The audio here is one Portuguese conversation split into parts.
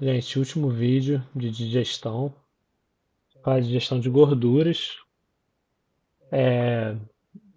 Gente, último vídeo de digestão, para digestão de gorduras.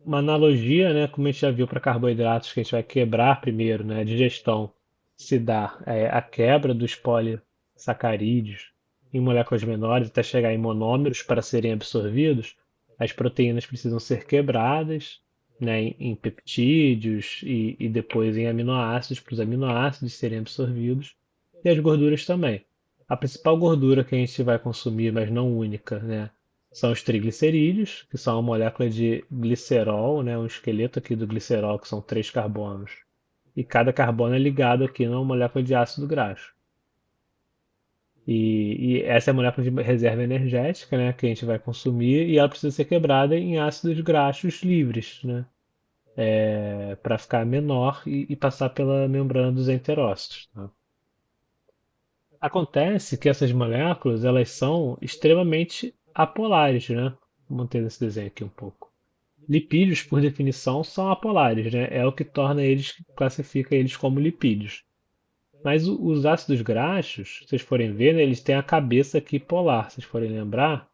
Uma analogia, né, como a gente já viu para carboidratos, que a gente vai quebrar primeiro, né, a digestão se dá a quebra dos polissacarídeos em moléculas menores até chegar em monômeros para serem absorvidos. As proteínas precisam ser quebradas, né, em peptídeos e depois em aminoácidos para os aminoácidos serem absorvidos e as gorduras também. A principal gordura que a gente vai consumir, mas não única, né, são os triglicerídeos, que são a molécula de glicerol, né, um esqueleto aqui do glicerol, que são três carbonos. E cada carbono é ligado aqui numa molécula de ácido graxo. E essa é a molécula de reserva energética, né, que a gente vai consumir, e ela precisa ser quebrada em ácidos graxos livres, né, para ficar menor e passar pela membrana dos enterócitos. Tá? Acontece que essas moléculas elas são extremamente apolares, né? Vou manter esse desenho aqui um pouco. Lipídios, por definição, são apolares, né? É o que torna eles, classifica eles como lipídios. Mas os ácidos graxos, se vocês forem ver, né, eles têm a cabeça aqui polar, se vocês forem lembrar,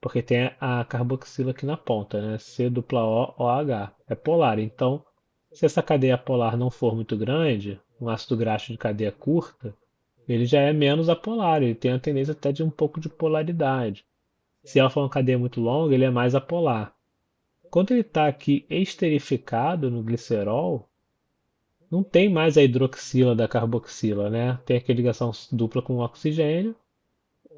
porque tem a carboxila aqui na ponta, né? C-O-O-H. É polar. Então, se essa cadeia polar não for muito grande, um ácido graxo de cadeia curta, ele já é menos apolar, ele tem a tendência até de um pouco de polaridade. Se ela for uma cadeia muito longa, ele é mais apolar. Quando ele está aqui esterificado no glicerol, não tem mais a hidroxila da carboxila, né? Tem aqui ligação dupla com oxigênio,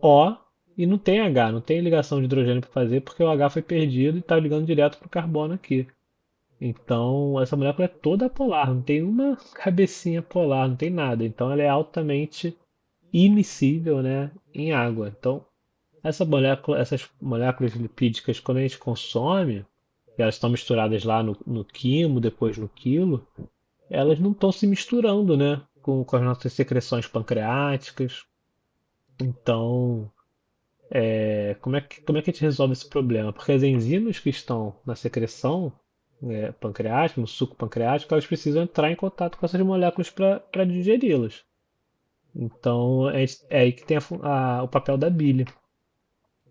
O, e não tem H, não tem ligação de hidrogênio para fazer, porque o H foi perdido e está ligando direto para o carbono aqui. Então, essa molécula é toda polar, não tem uma cabecinha polar, não tem nada. Então, ela é altamente immiscível, né, em água. Então, essas moléculas lipídicas, quando a gente consome, elas estão misturadas lá no quimo, depois no quilo, elas não estão se misturando, né, com as nossas secreções pancreáticas. Então, como é que a gente resolve esse problema? Porque as enzimas que estão na secreção pancreática, no suco pancreático, elas precisam entrar em contato com essas moléculas para digeri-las. Então, é aí que tem o papel da bile.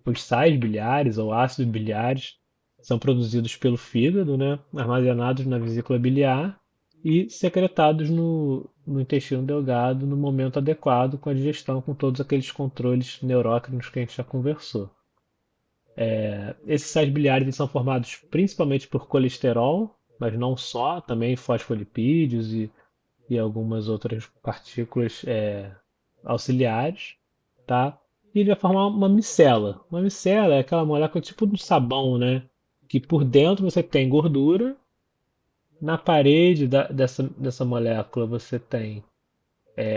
Os sais biliares ou ácidos biliares são produzidos pelo fígado, né, armazenados na vesícula biliar e secretados no intestino delgado no momento adequado com a digestão, com todos aqueles controles neurócrinos que a gente já conversou. Esses sais biliares eles são formados principalmente por colesterol, mas não só, também fosfolipídios e algumas outras partículas auxiliares, tá? E ele vai formar uma micela. Uma micela é aquela molécula tipo de sabão, né? Que por dentro você tem gordura, na parede dessa molécula você tem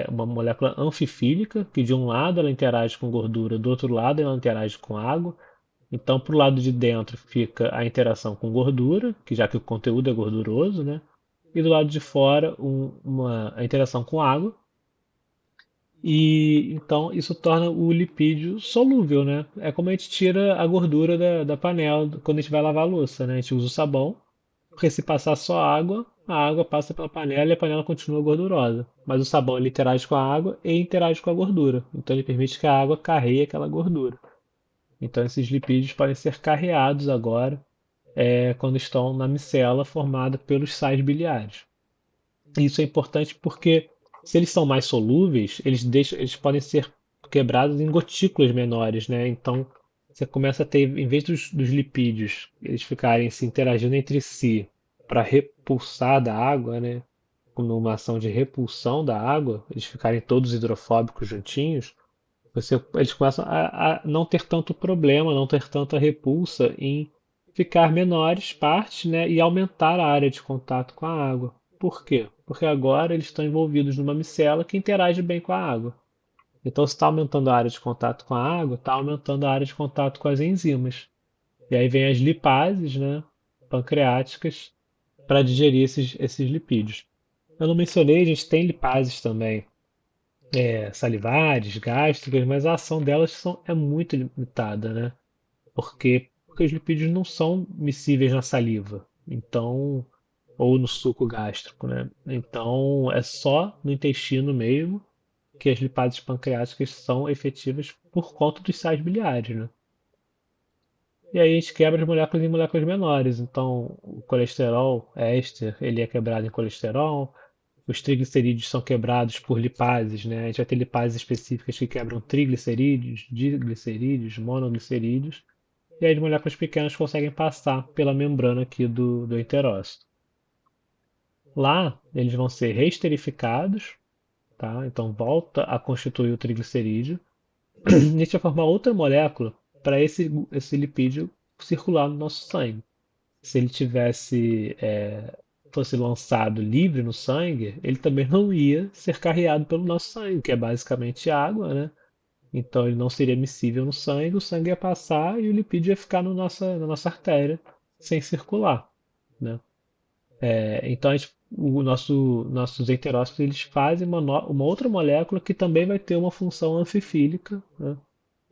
uma molécula anfifílica, que de um lado ela interage com gordura, do outro lado ela interage com água. Então, para o lado de dentro fica a interação com gordura, que já que o conteúdo é gorduroso, né? E do lado de fora a interação com água. E então isso torna o lipídio solúvel, né? É como a gente tira a gordura da panela quando a gente vai lavar a louça, né? A gente usa o sabão, porque se passar só água, a água passa pela panela e a panela continua gordurosa. Mas o sabão ele interage com a água e interage com a gordura. Então ele permite que a água carregue aquela gordura. Então esses lipídios podem ser carreados agora quando estão na micela formada pelos sais biliares. Isso é importante porque se eles são mais solúveis, eles podem ser quebrados em gotículas menores, né? Então você começa a ter, em vez dos lipídios eles ficarem se interagindo entre si para repulsar da água, né? Como uma ação de repulsão da água, eles ficarem todos hidrofóbicos juntinhos, eles começam a não ter tanto problema, não ter tanta repulsa em ficar menores partes, né, e aumentar a área de contato com a água. Por quê? Porque agora eles estão envolvidos numa micela que interage bem com a água. Então, se está aumentando a área de contato com a água, está aumentando a área de contato com as enzimas. E aí vem as lipases, né, pancreáticas, para digerir esses lipídios. Eu não mencionei, a gente tem lipases também salivares, gástricas, mas a ação delas é muito limitada, né? Porque os lipídios não são miscíveis na saliva, então, ou no suco gástrico, né? Então é só no intestino mesmo. que as lipases pancreáticas são efetivas por conta dos sais biliares, né? E aí a gente quebra as moléculas em moléculas menores. Então, o colesterol éster, ele é quebrado em colesterol. Os triglicerídeos são quebrados por lipases, né? A gente vai ter lipases específicas que quebram triglicerídeos, diglicerídeos, monoglicerídeos. E aí as moléculas pequenas conseguem passar pela membrana aqui do enterócito. Lá, eles vão ser reesterificados, tá? Então volta a constituir o triglicerídeo. A gente vai formar outra molécula para esse lipídio circular no nosso sangue. Se ele fosse lançado livre no sangue, ele também não ia ser carreado pelo nosso sangue, que é basicamente água, né? Então ele não seria miscível no sangue, o sangue ia passar e o lipídio ia ficar no na nossa artéria sem circular, né? Então nossos enterócitos eles fazem uma outra molécula que também vai ter uma função anfifílica, né?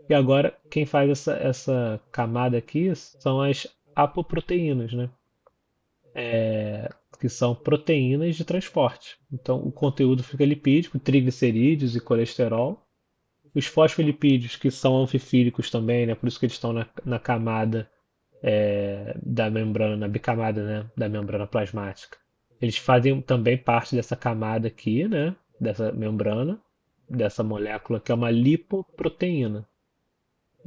E agora quem faz essa camada aqui são as apoproteínas, né? Que são proteínas de transporte. Então, o conteúdo fica lipídico, triglicerídeos e colesterol. Os fosfolipídios, que são anfifílicos também, né? Por isso que eles estão na camada da membrana, na bicamada, né? Da membrana plasmática. Eles fazem também parte dessa camada aqui, né? Dessa membrana, dessa molécula que é uma lipoproteína.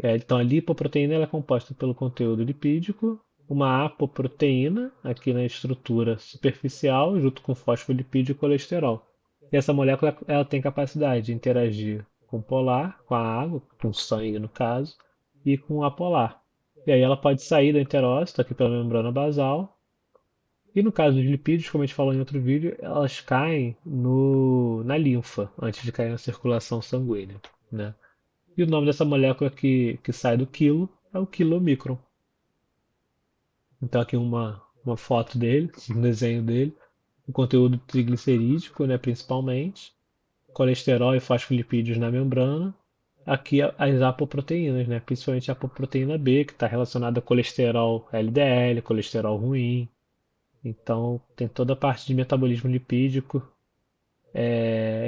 Então, a lipoproteína ela é composta pelo conteúdo lipídico, uma apoproteína aqui na estrutura superficial, junto com fosfolipídio e colesterol. E essa molécula ela tem capacidade de interagir com o polar, com a água, com o sangue no caso, e com o apolar. E aí ela pode sair do enterócito, aqui pela membrana basal, e no caso dos lipídios, como a gente falou em outro vídeo, elas caem na linfa, antes de cair na circulação sanguínea, né? E o nome dessa molécula que sai do quilo é o quilomicron. Então aqui uma foto dele, um desenho dele, o conteúdo triglicerídeo, né, principalmente, colesterol e fosfolipídios na membrana. Aqui as apoproteínas, né, principalmente a apoproteína B, que está relacionada a colesterol LDL, colesterol ruim. Então tem toda a parte de metabolismo lipídico,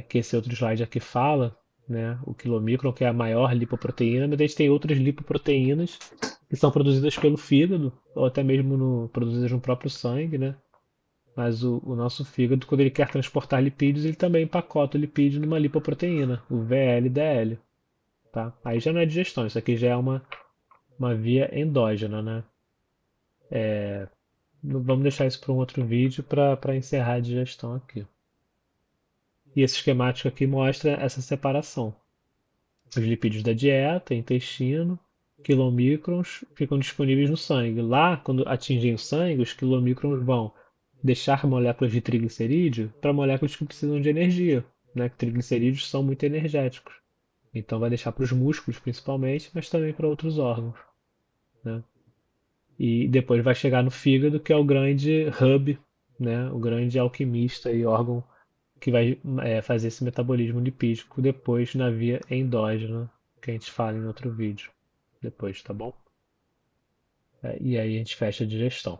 que esse outro slide aqui fala, né? O quilomicron, que é a maior lipoproteína, mas a gente tem outras lipoproteínas que são produzidas pelo fígado, ou até mesmo produzidas no próprio sangue, né? Mas o nosso fígado, quando ele quer transportar lipídios, ele também empacota o lipídio numa lipoproteína, o VLDL, tá? Aí já não é digestão, isso aqui já é uma via endógena, né? Vamos deixar isso para um outro vídeo para encerrar a digestão aqui. E esse esquemático aqui mostra essa separação. Os lipídios da dieta, intestino, quilomicrons ficam disponíveis no sangue. Lá, quando atingem o sangue, os quilomicrons vão deixar moléculas de triglicerídeo para moléculas que precisam de energia, né? Que triglicerídeos são muito energéticos. Então vai deixar para os músculos principalmente, mas também para outros órgãos, né? E depois vai chegar no fígado, que é o grande hub, né? O grande alquimista e órgão que vai fazer esse metabolismo lipídico depois na via endógena, que a gente fala em outro vídeo depois, tá bom? E aí a gente fecha a digestão.